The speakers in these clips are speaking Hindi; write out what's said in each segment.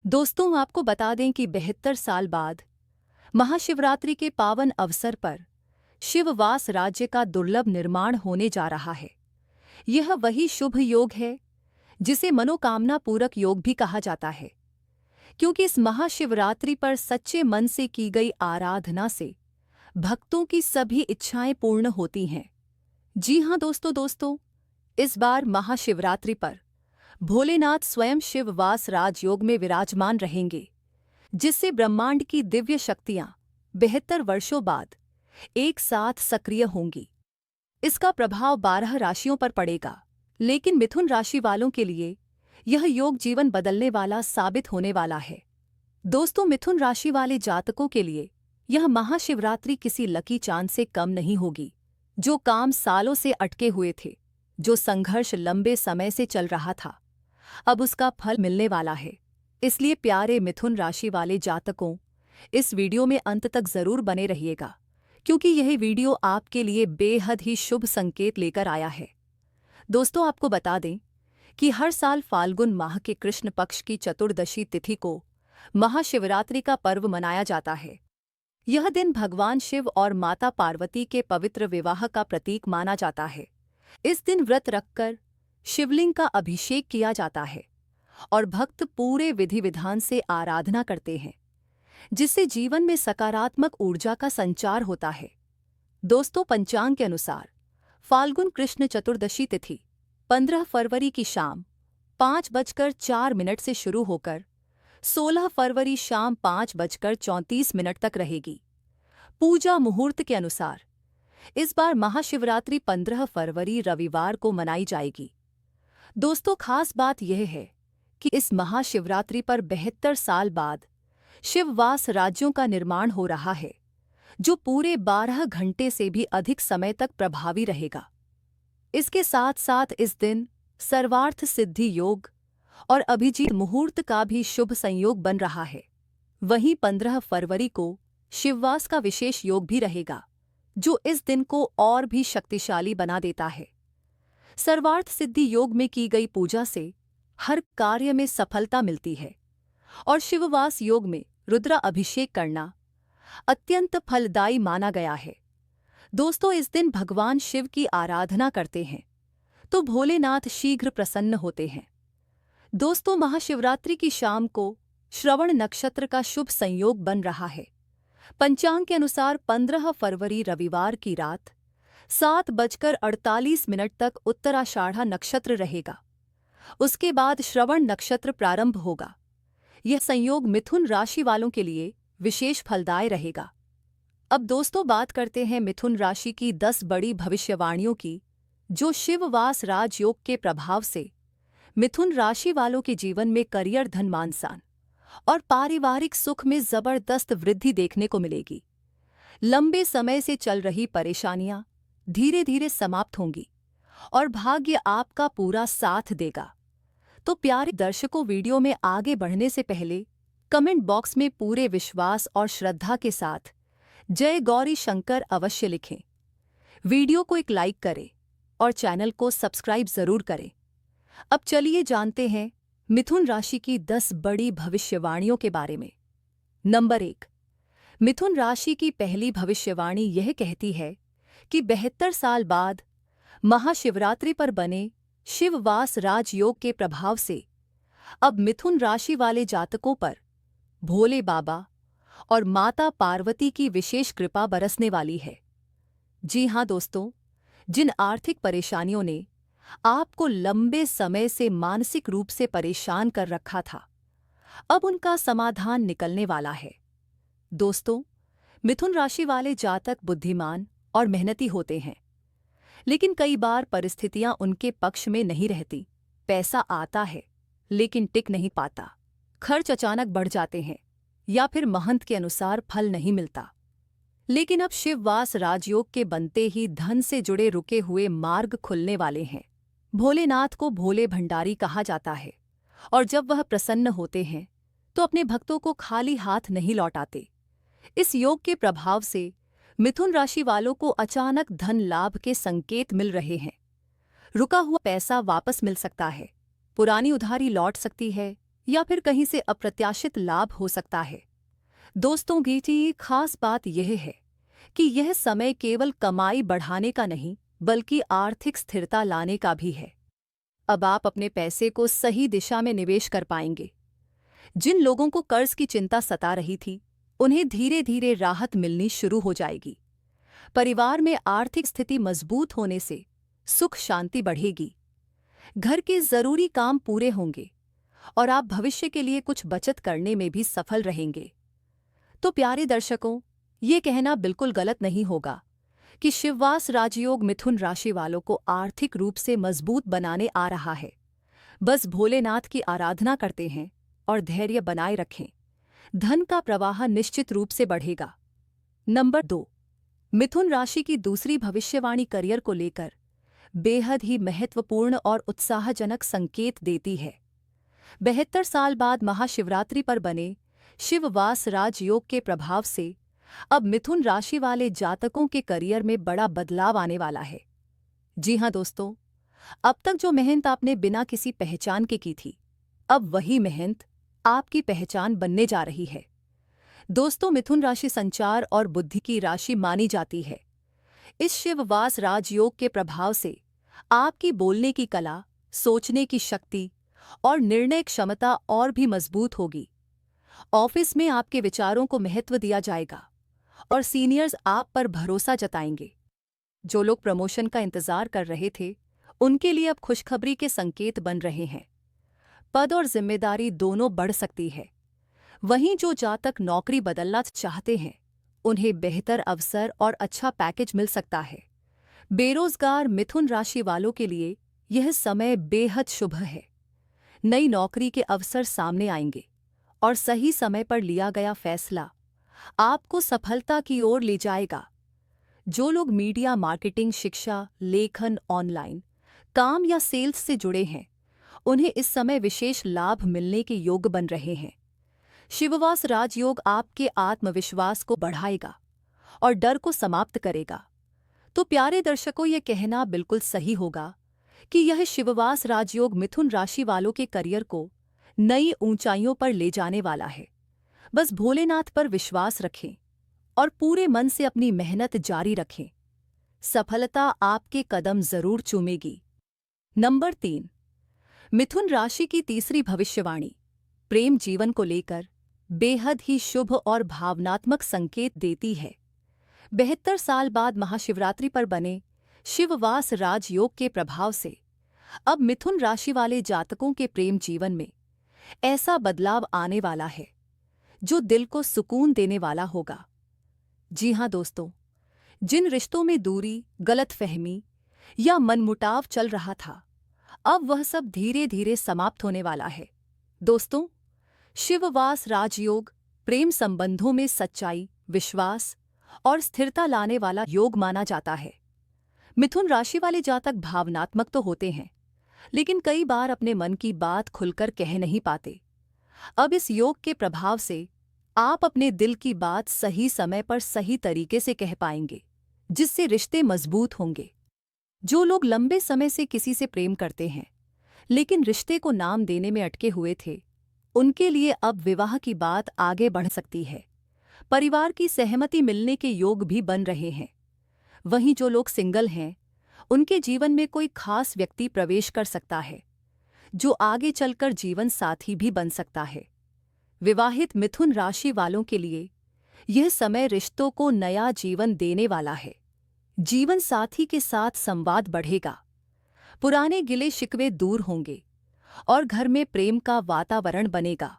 दोस्तों, आपको बता दें कि 72 साल बाद महाशिवरात्रि के पावन अवसर पर शिववास राज्य का दुर्लभ निर्माण होने जा रहा है। यह वही शुभ योग है जिसे मनोकामना पूरक योग भी कहा जाता है, क्योंकि इस महाशिवरात्रि पर सच्चे मन से की गई आराधना से भक्तों की सभी इच्छाएं पूर्ण होती हैं। जी हाँ दोस्तों, इस बार महाशिवरात्रि पर भोलेनाथ स्वयं शिववास राजयोग में विराजमान रहेंगे, जिससे ब्रह्मांड की दिव्य शक्तियां 72 वर्षों बाद एक साथ सक्रिय होंगी। इसका प्रभाव 12 राशियों पर पड़ेगा, लेकिन मिथुन राशि वालों के लिए यह योग जीवन बदलने वाला साबित होने वाला है। दोस्तों, मिथुन राशि वाले जातकों के लिए यह महाशिवरात्रि किसी लकी चांद से कम नहीं होगी। जो काम सालों से अटके हुए थे, जो संघर्ष लंबे समय से चल रहा था, अब उसका फल मिलने वाला है। इसलिए प्यारे मिथुन राशि वाले जातकों, इस वीडियो में अंत तक जरूर बने रहिएगा, क्योंकि यह वीडियो आपके लिए बेहद ही शुभ संकेत लेकर आया है। दोस्तों, आपको बता दें कि हर साल फाल्गुन माह के कृष्ण पक्ष की चतुर्दशी तिथि को महाशिवरात्रि का पर्व मनाया जाता है। यह दिन भगवान शिव और माता पार्वती के पवित्र विवाह का प्रतीक माना जाता है। इस दिन व्रत रखकर शिवलिंग का अभिषेक किया जाता है और भक्त पूरे विधि विधान से आराधना करते हैं, जिससे जीवन में सकारात्मक ऊर्जा का संचार होता है। दोस्तों, पंचांग के अनुसार फाल्गुन कृष्ण चतुर्दशी तिथि 15 फरवरी की शाम 5:04 से शुरू होकर 16 फरवरी शाम 5:34 तक रहेगी। पूजा मुहूर्त के अनुसार इस बार महाशिवरात्रि 15 फरवरी रविवार को मनाई जाएगी। दोस्तों, खास बात यह है कि इस महाशिवरात्रि पर 72 साल बाद शिववास राज्यों का निर्माण हो रहा है, जो पूरे 12 घंटे से भी अधिक समय तक प्रभावी रहेगा। इसके साथ साथ इस दिन सर्वार्थ सिद्धि योग और अभिजीत मुहूर्त का भी शुभ संयोग बन रहा है। वहीं 15 फरवरी को शिववास का विशेष योग भी रहेगा, जो इस दिन को और भी शक्तिशाली बना देता है। सर्वार्थ सिद्धि योग में की गई पूजा से हर कार्य में सफलता मिलती है और शिववास योग में रुद्र अभिषेक करना अत्यंत फलदायी माना गया है। दोस्तों, इस दिन भगवान शिव की आराधना करते हैं तो भोलेनाथ शीघ्र प्रसन्न होते हैं। दोस्तों, महाशिवरात्रि की शाम को श्रवण नक्षत्र का शुभ संयोग बन रहा है। पंचांग के अनुसार 15 फरवरी रविवार की रात 7:48 तक उत्तराषाढ़ा नक्षत्र रहेगा। उसके बाद श्रवण नक्षत्र प्रारंभ होगा। यह संयोग मिथुन राशि वालों के लिए विशेष फलदायी रहेगा। अब दोस्तों, बात करते हैं मिथुन राशि की 10 बड़ी भविष्यवाणियों की, जो शिववास राजयोग के प्रभाव से मिथुन राशि वालों के जीवन में करियर, धन, मान-सम्मान और पारिवारिक सुख में जबरदस्त वृद्धि देखने को मिलेगी। लंबे समय से चल रही परेशानियां धीरे धीरे समाप्त होंगी और भाग्य आपका पूरा साथ देगा। तो प्यारे दर्शकों, वीडियो में आगे बढ़ने से पहले कमेंट बॉक्स में पूरे विश्वास और श्रद्धा के साथ जय गौरी शंकर अवश्य लिखें। वीडियो को एक लाइक करें और चैनल को सब्सक्राइब जरूर करें। अब चलिए जानते हैं मिथुन राशि की 10 बड़ी भविष्यवाणियों के बारे में। नंबर 1, मिथुन राशि की पहली भविष्यवाणी यह कहती है कि 72 साल बाद महाशिवरात्रि पर बने शिववास राजयोग के प्रभाव से अब मिथुन राशि वाले जातकों पर भोले बाबा और माता पार्वती की विशेष कृपा बरसने वाली है। जी हाँ दोस्तों, जिन आर्थिक परेशानियों ने आपको लंबे समय से मानसिक रूप से परेशान कर रखा था, अब उनका समाधान निकलने वाला है। दोस्तों, मिथुन राशि वाले जातक बुद्धिमान और मेहनती होते हैं, लेकिन कई बार परिस्थितियां उनके पक्ष में नहीं रहती। पैसा आता है लेकिन टिक नहीं पाता, खर्च अचानक बढ़ जाते हैं या फिर महंत के अनुसार फल नहीं मिलता। लेकिन अब शिववास राजयोग के बनते ही धन से जुड़े रुके हुए मार्ग खुलने वाले हैं। भोलेनाथ को भोले भंडारी कहा जाता है और जब वह प्रसन्न होते हैं तो अपने भक्तों को खाली हाथ नहीं लौटाते। इस योग के प्रभाव से मिथुन राशि वालों को अचानक धन लाभ के संकेत मिल रहे हैं। रुका हुआ पैसा वापस मिल सकता है, पुरानी उधारी लौट सकती है या फिर कहीं से अप्रत्याशित लाभ हो सकता है। दोस्तों की खास बात यह है कि यह समय केवल कमाई बढ़ाने का नहीं बल्कि आर्थिक स्थिरता लाने का भी है। अब आप अपने पैसे को सही दिशा में निवेश कर पाएंगे। जिन लोगों को कर्ज की चिंता सता रही थी, उन्हें धीरे धीरे राहत मिलनी शुरू हो जाएगी। परिवार में आर्थिक स्थिति मजबूत होने से सुख शांति बढ़ेगी। घर के जरूरी काम पूरे होंगे और आप भविष्य के लिए कुछ बचत करने में भी सफल रहेंगे। तो प्यारे दर्शकों, ये कहना बिल्कुल गलत नहीं होगा कि शिववास राजयोग मिथुन राशि वालों को आर्थिक रूप से मजबूत बनाने आ रहा है। बस भोलेनाथ की आराधना करते हैं और धैर्य बनाए रखें, धन का प्रवाह निश्चित रूप से बढ़ेगा। नंबर 2, मिथुन राशि की दूसरी भविष्यवाणी करियर को लेकर बेहद ही महत्वपूर्ण और उत्साहजनक संकेत देती है। 72 साल बाद महाशिवरात्रि पर बने शिववास राजयोग के प्रभाव से अब मिथुन राशि वाले जातकों के करियर में बड़ा बदलाव आने वाला है। जी हां दोस्तों, अब तक जो मेहनत आपने बिना किसी पहचान के की थी, अब वही मेहनत आपकी पहचान बनने जा रही है। दोस्तों, मिथुन राशि संचार और बुद्धि की राशि मानी जाती है। इस शिववास राजयोग के प्रभाव से आपकी बोलने की कला, सोचने की शक्ति और निर्णय क्षमता और भी मजबूत होगी। ऑफिस में आपके विचारों को महत्व दिया जाएगा और सीनियर्स आप पर भरोसा जताएंगे। जो लोग प्रमोशन का इंतजार कर रहे थे, उनके लिए अब खुशखबरी के संकेत बन रहे हैं। पद और जिम्मेदारी दोनों बढ़ सकती है। वहीं जो जातक नौकरी बदलना चाहते हैं, उन्हें बेहतर अवसर और अच्छा पैकेज मिल सकता है। बेरोजगार मिथुन राशि वालों के लिए यह समय बेहद शुभ है। नई नौकरी के अवसर सामने आएंगे और सही समय पर लिया गया फैसला आपको सफलता की ओर ले जाएगा। जो लोग मीडिया, मार्केटिंग, शिक्षा, लेखन, ऑनलाइन काम या सेल्स से जुड़े हैं, उन्हें इस समय विशेष लाभ मिलने के योग बन रहे हैं। शिववास राजयोग आपके आत्मविश्वास को बढ़ाएगा और डर को समाप्त करेगा। तो प्यारे दर्शकों, यह कहना बिल्कुल सही होगा कि यह शिववास राजयोग मिथुन राशि वालों के करियर को नई ऊंचाइयों पर ले जाने वाला है। बस भोलेनाथ पर विश्वास रखें और पूरे मन से अपनी मेहनत जारी रखें। सफलता आपके कदम जरूर चूमेगी। नंबर 3, मिथुन राशि की तीसरी भविष्यवाणी प्रेम जीवन को लेकर बेहद ही शुभ और भावनात्मक संकेत देती है। 72 साल बाद महाशिवरात्रि पर बने शिववास राजयोग के प्रभाव से अब मिथुन राशि वाले जातकों के प्रेम जीवन में ऐसा बदलाव आने वाला है जो दिल को सुकून देने वाला होगा। जी हां दोस्तों, जिन रिश्तों में दूरी, गलतफहमी या मनमुटाव चल रहा था, अब वह सब धीरे धीरे समाप्त होने वाला है। दोस्तों, शिववास राजयोग प्रेम संबंधों में सच्चाई, विश्वास और स्थिरता लाने वाला योग माना जाता है। मिथुन राशि वाले जातक भावनात्मक तो होते हैं, लेकिन कई बार अपने मन की बात खुलकर कह नहीं पाते। अब इस योग के प्रभाव से आप अपने दिल की बात सही समय पर सही तरीके से कह पाएंगे, जिससे रिश्ते मजबूत होंगे। जो लोग लंबे समय से किसी से प्रेम करते हैं लेकिन रिश्ते को नाम देने में अटके हुए थे, उनके लिए अब विवाह की बात आगे बढ़ सकती है। परिवार की सहमति मिलने के योग भी बन रहे हैं। वहीं जो लोग सिंगल हैं, उनके जीवन में कोई खास व्यक्ति प्रवेश कर सकता है, जो आगे चलकर जीवन साथी भी बन सकता है। विवाहित मिथुन राशि वालों के लिए यह समय रिश्तों को नया जीवन देने वाला है। जीवन साथी के साथ संवाद बढ़ेगा, पुराने गिले शिकवे दूर होंगे और घर में प्रेम का वातावरण बनेगा।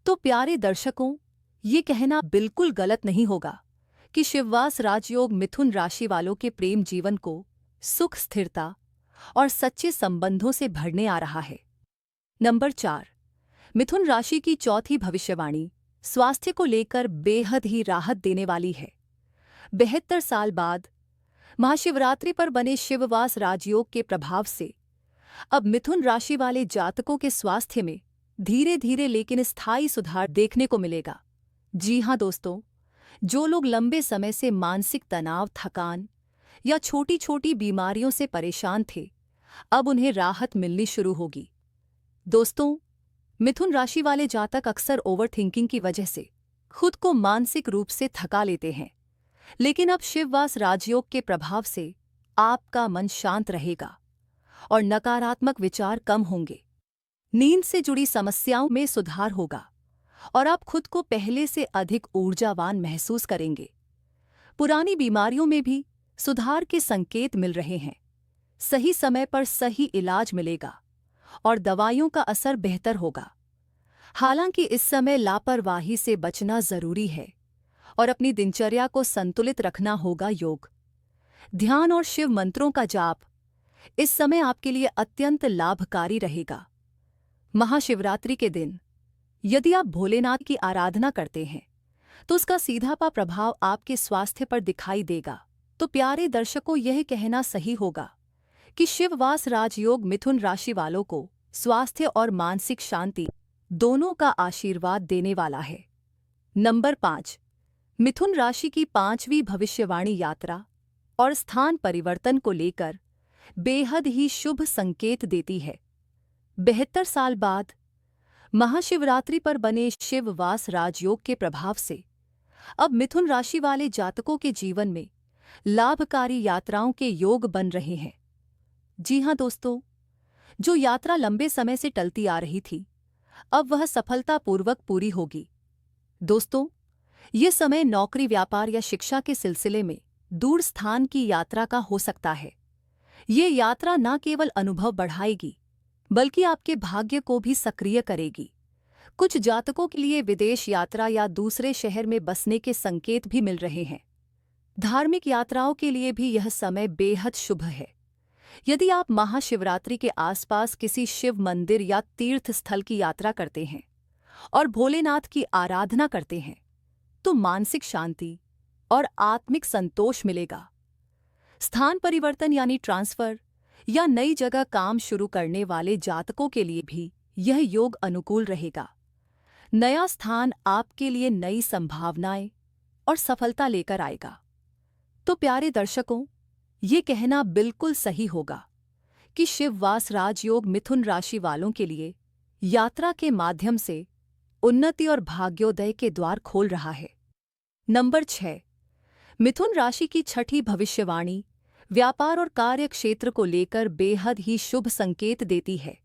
तो प्यारे दर्शकों, ये कहना बिल्कुल गलत नहीं होगा कि शिववास राजयोग मिथुन राशि वालों के प्रेम जीवन को सुख, स्थिरता और सच्चे संबंधों से भरने आ रहा है। नंबर 4, मिथुन राशि की चौथी भविष्यवाणी स्वास्थ्य को लेकर बेहद ही राहत देने वाली है। 72 साल बाद महाशिवरात्रि पर बने शिववास राजयोग के प्रभाव से अब मिथुन राशि वाले जातकों के स्वास्थ्य में धीरे धीरे लेकिन स्थायी सुधार देखने को मिलेगा। जी हां दोस्तों, जो लोग लंबे समय से मानसिक तनाव, थकान या छोटी छोटी बीमारियों से परेशान थे, अब उन्हें राहत मिलनी शुरू होगी। दोस्तों, मिथुन राशि वाले जातक अक्सर ओवरथिंकिंग की वजह से खुद को मानसिक रूप से थका लेते हैं, लेकिन अब शिववास राजयोग के प्रभाव से आपका मन शांत रहेगा और नकारात्मक विचार कम होंगे। नींद से जुड़ी समस्याओं में सुधार होगा और आप खुद को पहले से अधिक ऊर्जावान महसूस करेंगे। पुरानी बीमारियों में भी सुधार के संकेत मिल रहे हैं। सही समय पर सही इलाज मिलेगा और दवाइयों का असर बेहतर होगा। हालांकि इस समय लापरवाही से बचना जरूरी है और अपनी दिनचर्या को संतुलित रखना होगा। योग, ध्यान और शिव मंत्रों का जाप इस समय आपके लिए अत्यंत लाभकारी रहेगा। महाशिवरात्रि के दिन यदि आप भोलेनाथ की आराधना करते हैं तो उसका सीधा प्रभाव आपके स्वास्थ्य पर दिखाई देगा। तो प्यारे दर्शकों, यह कहना सही होगा कि शिववास राजयोग मिथुन राशि वालों को स्वास्थ्य और मानसिक शांति दोनों का आशीर्वाद देने वाला है। नंबर 5, मिथुन राशि की 5वीं भविष्यवाणी यात्रा और स्थान परिवर्तन को लेकर बेहद ही शुभ संकेत देती है। 72 साल बाद महाशिवरात्रि पर बने शिववास राजयोग के प्रभाव से अब मिथुन राशि वाले जातकों के जीवन में लाभकारी यात्राओं के योग बन रहे हैं। जी हां दोस्तों, जो यात्रा लंबे समय से टलती आ रही थी, अब वह सफलतापूर्वक पूरी होगी। दोस्तों, ये समय नौकरी, व्यापार या शिक्षा के सिलसिले में दूर स्थान की यात्रा का हो सकता है। ये यात्रा न केवल अनुभव बढ़ाएगी बल्कि आपके भाग्य को भी सक्रिय करेगी। कुछ जातकों के लिए विदेश यात्रा या दूसरे शहर में बसने के संकेत भी मिल रहे हैं। धार्मिक यात्राओं के लिए भी यह समय बेहद शुभ है। यदि आप महाशिवरात्रि के आसपास किसी शिव मंदिर या तीर्थ स्थल की यात्रा करते हैं और भोलेनाथ की आराधना करते हैं तो मानसिक शांति और आत्मिक संतोष मिलेगा। स्थान परिवर्तन यानी ट्रांसफर या नई जगह काम शुरू करने वाले जातकों के लिए भी यह योग अनुकूल रहेगा। नया स्थान आपके लिए नई संभावनाएं और सफलता लेकर आएगा। तो प्यारे दर्शकों, ये कहना बिल्कुल सही होगा कि शिववास राजयोग मिथुन राशि वालों के लिए यात्रा के माध्यम से उन्नति और भाग्योदय के द्वार खोल रहा है। नंबर 6, मिथुन राशि की 6ठी भविष्यवाणी व्यापार और कार्य क्षेत्र को लेकर बेहद ही शुभ संकेत देती है।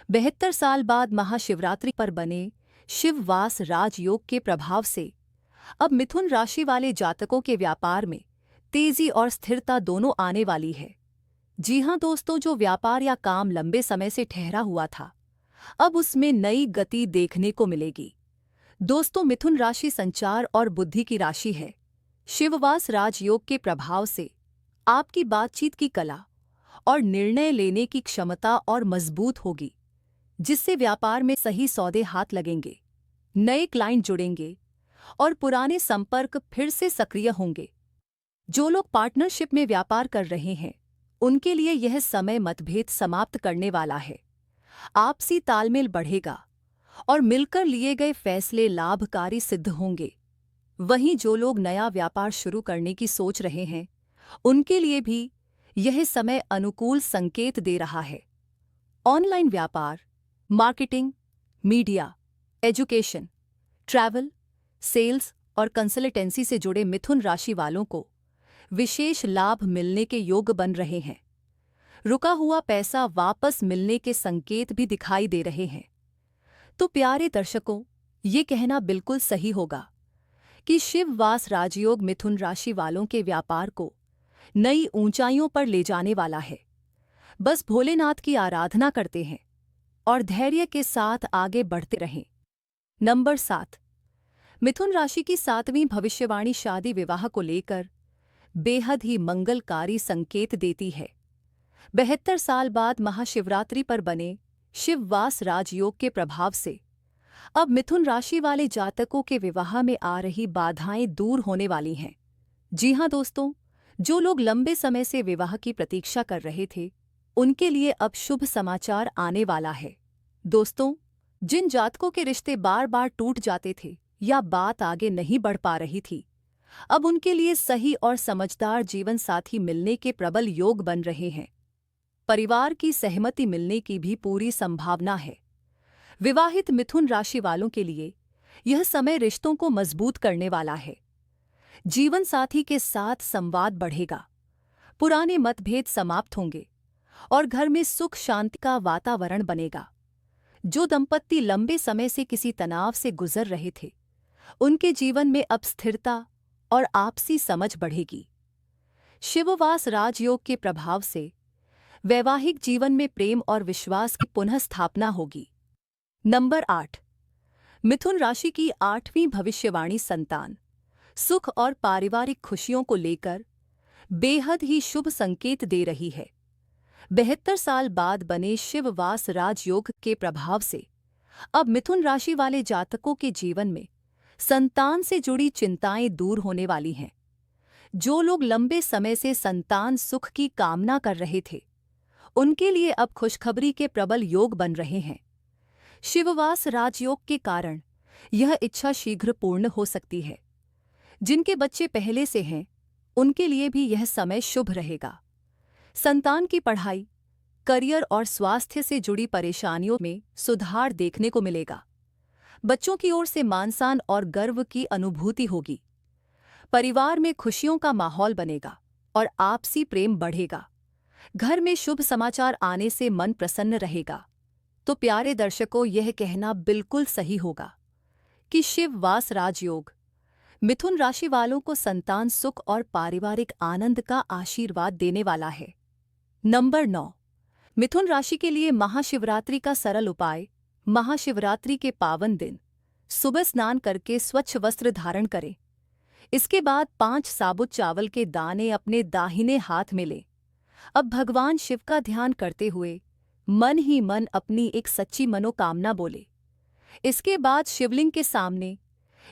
72 साल बाद महाशिवरात्रि पर बने शिववास राजयोग के प्रभाव से अब मिथुन राशि वाले जातकों के व्यापार में तेजी और स्थिरता दोनों आने वाली है। जी हां दोस्तों, जो व्यापार या काम लंबे समय से ठहरा हुआ था, अब उसमें नई गति देखने को मिलेगी। दोस्तों, मिथुन राशि संचार और बुद्धि की राशि है। शिववास राजयोग के प्रभाव से आपकी बातचीत की कला और निर्णय लेने की क्षमता और मजबूत होगी, जिससे व्यापार में सही सौदे हाथ लगेंगे, नए क्लाइंट जुड़ेंगे और पुराने संपर्क फिर से सक्रिय होंगे। जो लोग पार्टनरशिप में व्यापार कर रहे हैं, उनके लिए यह समय मतभेद समाप्त करने वाला है। आपसी तालमेल बढ़ेगा और मिलकर लिए गए फैसले लाभकारी सिद्ध होंगे। वहीं जो लोग नया व्यापार शुरू करने की सोच रहे हैं, उनके लिए भी यह समय अनुकूल संकेत दे रहा है। ऑनलाइन व्यापार, marketing, media, education, travel, sales और कंसल्टेंसी से जुड़े मिथुन राशि वालों को विशेष लाभ मिलने के योग बन रहे हैं। रुका हुआ पैसा वापस मिलने के संकेत भी दिखाई दे रहे हैं। तो प्यारे दर्शकों, ये कहना बिल्कुल सही होगा कि शिववास राजयोग मिथुन राशि वालों के व्यापार को नई ऊंचाइयों पर ले जाने वाला है। बस भोलेनाथ की आराधना करते हैं और धैर्य के साथ आगे बढ़ते रहें। नंबर 7, मिथुन राशि की 7वीं भविष्यवाणी शादी विवाह को लेकर बेहद ही मंगलकारी संकेत देती है। 72 साल बाद महाशिवरात्रि पर बने शिववास राजयोग के प्रभाव से अब मिथुन राशि वाले जातकों के विवाह में आ रही बाधाएं दूर होने वाली हैं। जी हां दोस्तों, जो लोग लंबे समय से विवाह की प्रतीक्षा कर रहे थे, उनके लिए अब शुभ समाचार आने वाला है। दोस्तों, जिन जातकों के रिश्ते बार बार टूट जाते थे या बात आगे नहीं बढ़ पा रही थी, अब उनके लिए सही और समझदार जीवन साथी मिलने के प्रबल योग बन रहे हैं। परिवार की सहमति मिलने की भी पूरी संभावना है। विवाहित मिथुन राशि वालों के लिए यह समय रिश्तों को मजबूत करने वाला है। जीवन साथी के साथ संवाद बढ़ेगा, पुराने मतभेद समाप्त होंगे और घर में सुख शांति का वातावरण बनेगा। जो दंपत्ति लंबे समय से किसी तनाव से गुजर रहे थे, उनके जीवन में अब स्थिरता और आपसी समझ बढ़ेगी। शिववास राजयोग के प्रभाव से वैवाहिक जीवन में प्रेम और विश्वास की पुनः स्थापना होगी। नंबर 8। मिथुन राशि की 8वीं भविष्यवाणी संतान, सुख और पारिवारिक खुशियों को लेकर बेहद ही शुभ संकेत दे रही है। 72 साल बाद बने शिववास राजयोग के प्रभाव से अब मिथुन राशि वाले जातकों के जीवन में संतान से जुड़ी चिंताएं दूर होने वाली हैं। जो लोग लंबे समय से संतान सुख की कामना कर रहे थे, उनके लिए अब खुशखबरी के प्रबल योग बन रहे हैं। शिववास राजयोग के कारण यह इच्छा शीघ्र पूर्ण हो सकती है। जिनके बच्चे पहले से हैं, उनके लिए भी यह समय शुभ रहेगा। संतान की पढ़ाई, करियर और स्वास्थ्य से जुड़ी परेशानियों में सुधार देखने को मिलेगा। बच्चों की ओर से मान-सम्मान और गर्व की अनुभूति होगी। परिवार में खुशियों का माहौल बनेगा और आपसी प्रेम बढ़ेगा। घर में शुभ समाचार आने से मन प्रसन्न रहेगा। तो प्यारे दर्शकों, यह कहना बिल्कुल सही होगा कि शिववास राजयोग मिथुन राशि वालों को संतान सुख और पारिवारिक आनंद का आशीर्वाद देने वाला है। नंबर 9। मिथुन राशि के लिए महाशिवरात्रि का सरल उपाय। महाशिवरात्रि के पावन दिन सुबह स्नान करके स्वच्छ वस्त्र धारण करें। इसके बाद 5 साबुत चावल के दाने अपने दाहिने हाथ में लें। अब भगवान शिव का ध्यान करते हुए मन ही मन अपनी एक सच्ची मनोकामना बोले। इसके बाद शिवलिंग के सामने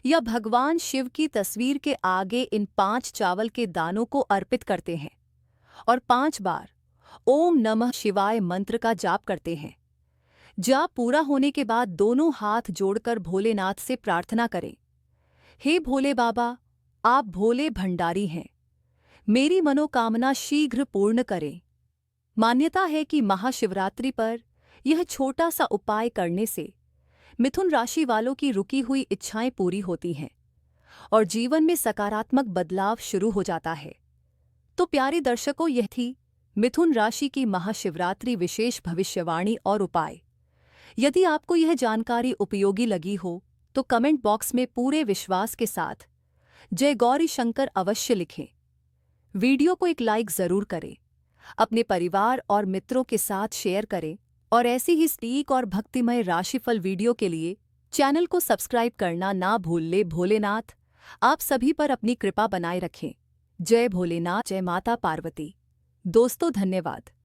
या भगवान शिव की तस्वीर के आगे इन 5 चावल के दानों को अर्पित करते हैं और 5 बार ओम नमः शिवाय मंत्र का जाप करते हैं। जाप पूरा होने के बाद दोनों हाथ जोड़कर भोलेनाथ से प्रार्थना करें, हे भोले बाबा, आप भोले भंडारी हैं, मेरी मनोकामना शीघ्र पूर्ण करें। मान्यता है कि महाशिवरात्रि पर यह छोटा सा उपाय करने से मिथुन राशि वालों की रुकी हुई इच्छाएं पूरी होती हैं और जीवन में सकारात्मक बदलाव शुरू हो जाता है। तो प्यारे दर्शकों, यह थी मिथुन राशि की महाशिवरात्रि विशेष भविष्यवाणी और उपाय। यदि आपको यह जानकारी उपयोगी लगी हो तो कमेंट बॉक्स में पूरे विश्वास के साथ जय गौरी शंकर अवश्य लिखें। वीडियो को एक लाइक जरूर करें, अपने परिवार और मित्रों के साथ शेयर करें और ऐसी ही सटीक और भक्तिमय राशिफल वीडियो के लिए चैनल को सब्सक्राइब करना ना भूलें। भोलेनाथ आप सभी पर अपनी कृपा बनाए रखें। जय भोलेनाथ, जय माता पार्वती। दोस्तों, धन्यवाद।